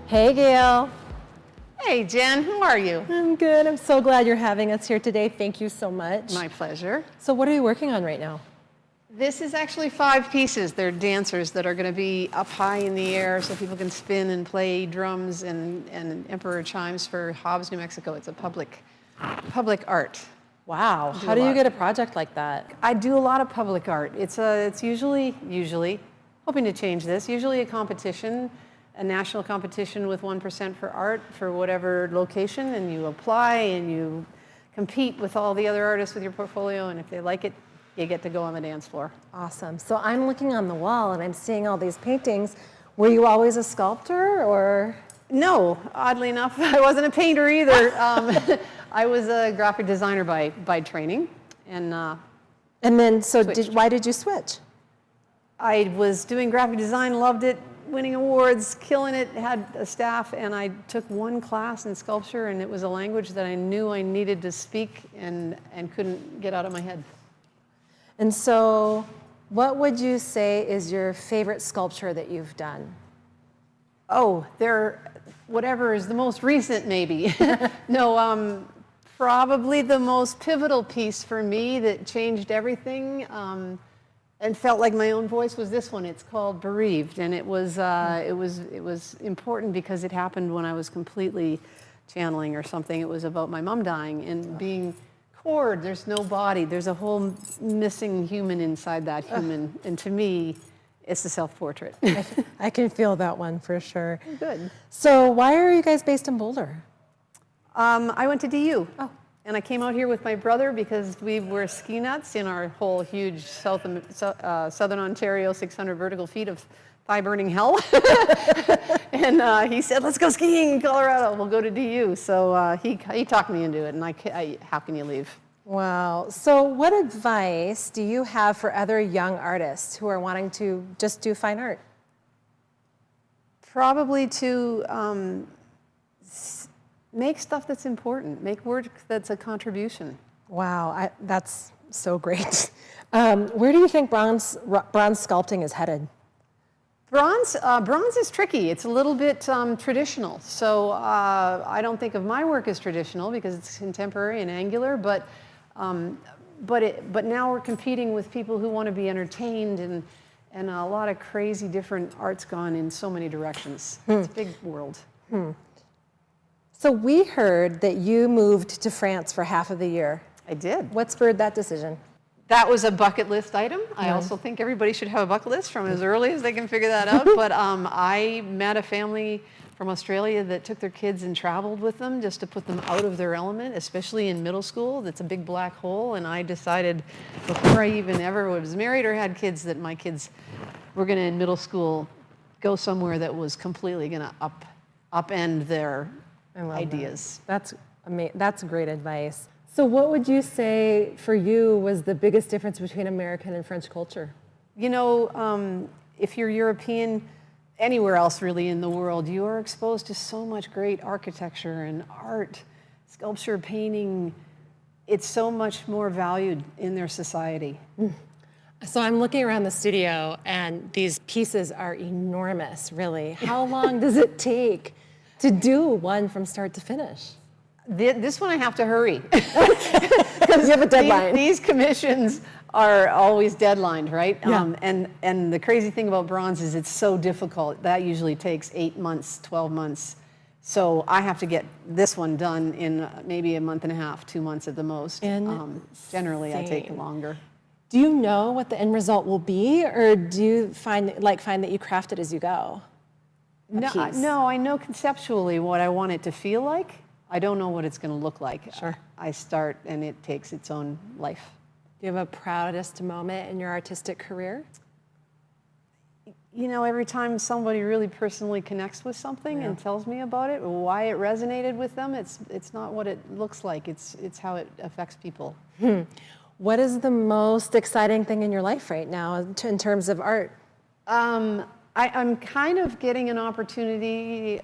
Hey, Gail. Hey, Jen, how are you? I'm good. I'm so glad you're having us here today. Thank you so much. My pleasure. So what are you working on right now? This is actually 5 pieces. They're dancers that are going to be up high in the air so people can spin and play drums and emperor chimes for Hobbs, New Mexico. It's a public art. Wow. How do you get a project like that? I do a lot of public art. It's usually, hoping to change this, usually a competition, a national competition with 1% for art for whatever location, and you apply and you compete with all the other artists with your portfolio, and if they like it, you get to go on the dance floor. Awesome. So I'm looking on the wall and I'm seeing all these paintings. Were you always a sculptor or? No, oddly enough, I wasn't a painter either. I was a graphic designer by training, and then, so why did you switch? I was doing graphic design, loved it, winning awards, killing it, had a staff, and I took one class in sculpture, and it was a language that I knew I needed to speak and couldn't get out of my head. And so what would you say is your favorite sculpture that you've done? Oh, whatever is the most recent, maybe. No, probably the most pivotal piece for me that changed everything and felt like my own voice was this one. It's called Bereaved, and it was important because it happened when I was completely channeling or something. It was about my mom dying and being cord. There's no body. There's a whole missing human inside that human, and to me, it's the self-portrait. I can feel that one for sure. Good. So why are you guys based in Boulder? I went to DU. Oh. And I came out here with my brother because we were ski nuts in our whole huge Southern Ontario 600 vertical feet of thigh-burning hell. And he said, let's go skiing in Colorado. We'll go to DU. So he talked me into it, and how can you leave? Wow. So what advice do you have for other young artists who are wanting to just do fine art? Probably to make stuff that's important. Make work that's a contribution. Wow, that's so great. Where do you think bronze sculpting is headed? Bronze is tricky. It's a little bit traditional. So I don't think of my work as traditional because it's contemporary and angular, but now we're competing with people who want to be entertained, and a lot of crazy different art's gone in so many directions. It's a big world. So we heard that you moved to France for half of the year. I did. What spurred that decision? That was a bucket list item. I also think everybody should have a bucket list from as early as they can figure that out. But I met a family from Australia that took their kids and traveled with them just to put them out of their element, especially in middle school. That's a big black hole. And I decided before I even ever was married or had kids that my kids were going to, in middle school, go somewhere that was completely going to upend their ideas. That's great advice. So what would you say for you was the biggest difference between American and French culture? You know, if you're European, anywhere else really in the world, you are exposed to so much great architecture and art, sculpture, painting. It's so much more valued in their society. So I'm looking around the studio and these pieces are enormous, really. How long does it take to do one from start to finish? This one I have to hurry. Because you have a deadline. These commissions are always deadlined, right? Yeah. And the crazy thing about bronze is it's so difficult. That usually takes 8 months, 12 months. So I have to get this one done in maybe a month and a half, 2 months at the most. Generally, I take longer. Do you know what the end result will be, or do you find that you craft it as you go? No, I know conceptually what I want it to feel like. I don't know what it's going to look like. Sure. I start and it takes its own life. Do you have a proudest moment in your artistic career? You know, every time somebody really personally connects with something and tells me about it, why it resonated with them, it's not what it looks like, it's how it affects people. What is the most exciting thing in your life right now in terms of art? I'm kind of getting an opportunity,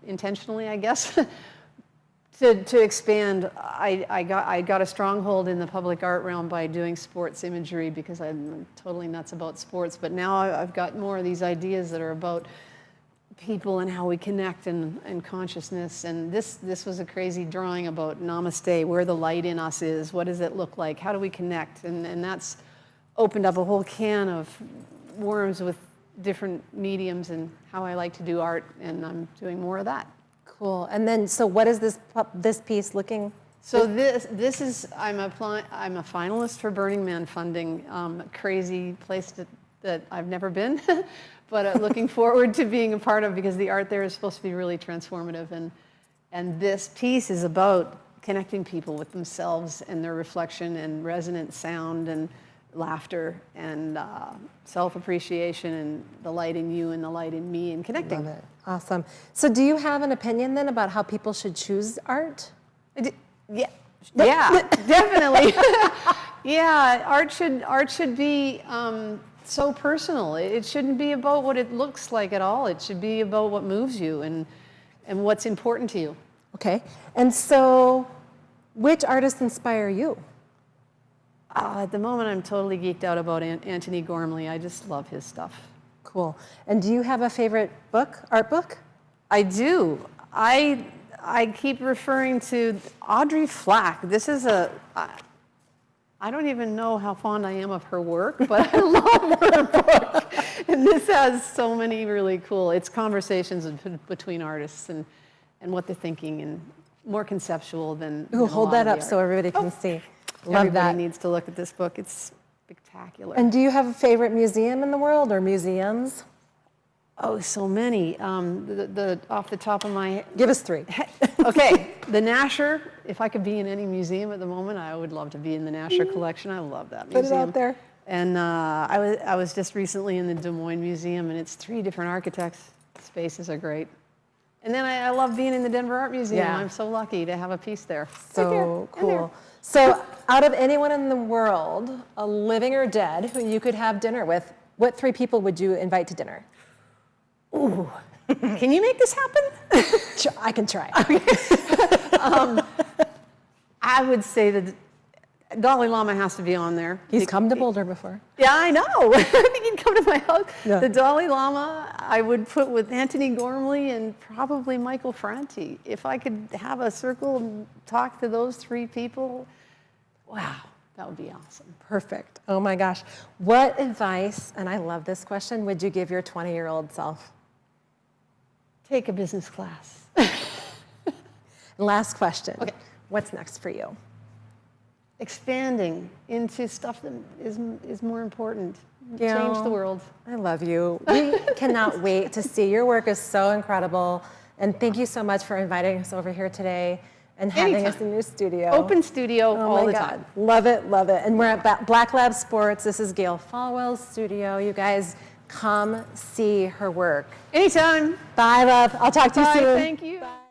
intentionally, I guess, to expand. I got a stronghold in the public art realm by doing sports imagery because I'm totally nuts about sports. But now I've got more of these ideas that are about people and how we connect and consciousness. And this was a crazy drawing about namaste, where the light in us is, what does it look like, how do we connect? And that's opened up a whole can of worms with different mediums and how I like to do art, and I'm doing more of that. Cool. And then, so what is this piece looking? So this is, I'm a finalist for Burning Man funding, a crazy place that I've never been, but looking forward to being a part of, because the art there is supposed to be really transformative. And this piece is about connecting people with themselves and their reflection and resonant sound and laughter and self-appreciation and the light in you and the light in me and connecting. Love it. Awesome. So do you have an opinion then about how people should choose art? Yeah, definitely. Yeah, art should be so personal. It shouldn't be about what it looks like at all. It should be about what moves you and what's important to you. Okay. And so which artists inspire you? At the moment, I'm totally geeked out about Antony Gormley. I just love his stuff. Cool. And do you have a favorite book, art book? I do. I keep referring to Audrey Flack. This is I don't even know how fond I am of her work, but I love her book. And this has so many really cool, it's conversations between artists and what they're thinking, and more conceptual than Ooh, a hold lot that of up the so art. everybody can see. Love Everybody that. needs to look at this book. It's spectacular. And do you have a favorite museum in the world, or museums? Oh, so many. Off the top of my head. Give us 3. Okay, the Nasher. If I could be in any museum at the moment, I would love to be in the Nasher collection. I love that Put museum. it out there. And I was just recently in the Des Moines Museum, and it's 3 different architects. Spaces are great. And then I love being in the Denver Art Museum. Yeah. I'm so lucky to have a piece there. So Right there. cool. So out of anyone in the world, living or dead, who you could have dinner with, what 3 people would you invite to dinner? Ooh, can you make this happen? I can try. I would say that Dalai Lama has to be on there. He's come to Boulder before. Yeah, I know. I think he'd come to my house. Yeah. The Dalai Lama, I would put with Antony Gormley and probably Michael Franti. If I could have a circle and talk to those 3 people, wow, that would be awesome. Perfect. Oh my gosh. What advice, and I love this question, would you give your 20-year-old self? Take a business class. Last question. Okay. What's next for you? Expanding into stuff that is more important. Gail, Change the world. I love you. We cannot wait to see. Your work is so incredible. And thank you so much for inviting us over here today and having us in your studio. Open studio Oh all my the God. time. Love it, love it. And we're at Black Lab Sports. This is Gail Folwell's studio. You guys come see her work. Anytime. Bye, love. I'll talk to you Bye. soon. Thank you. Bye.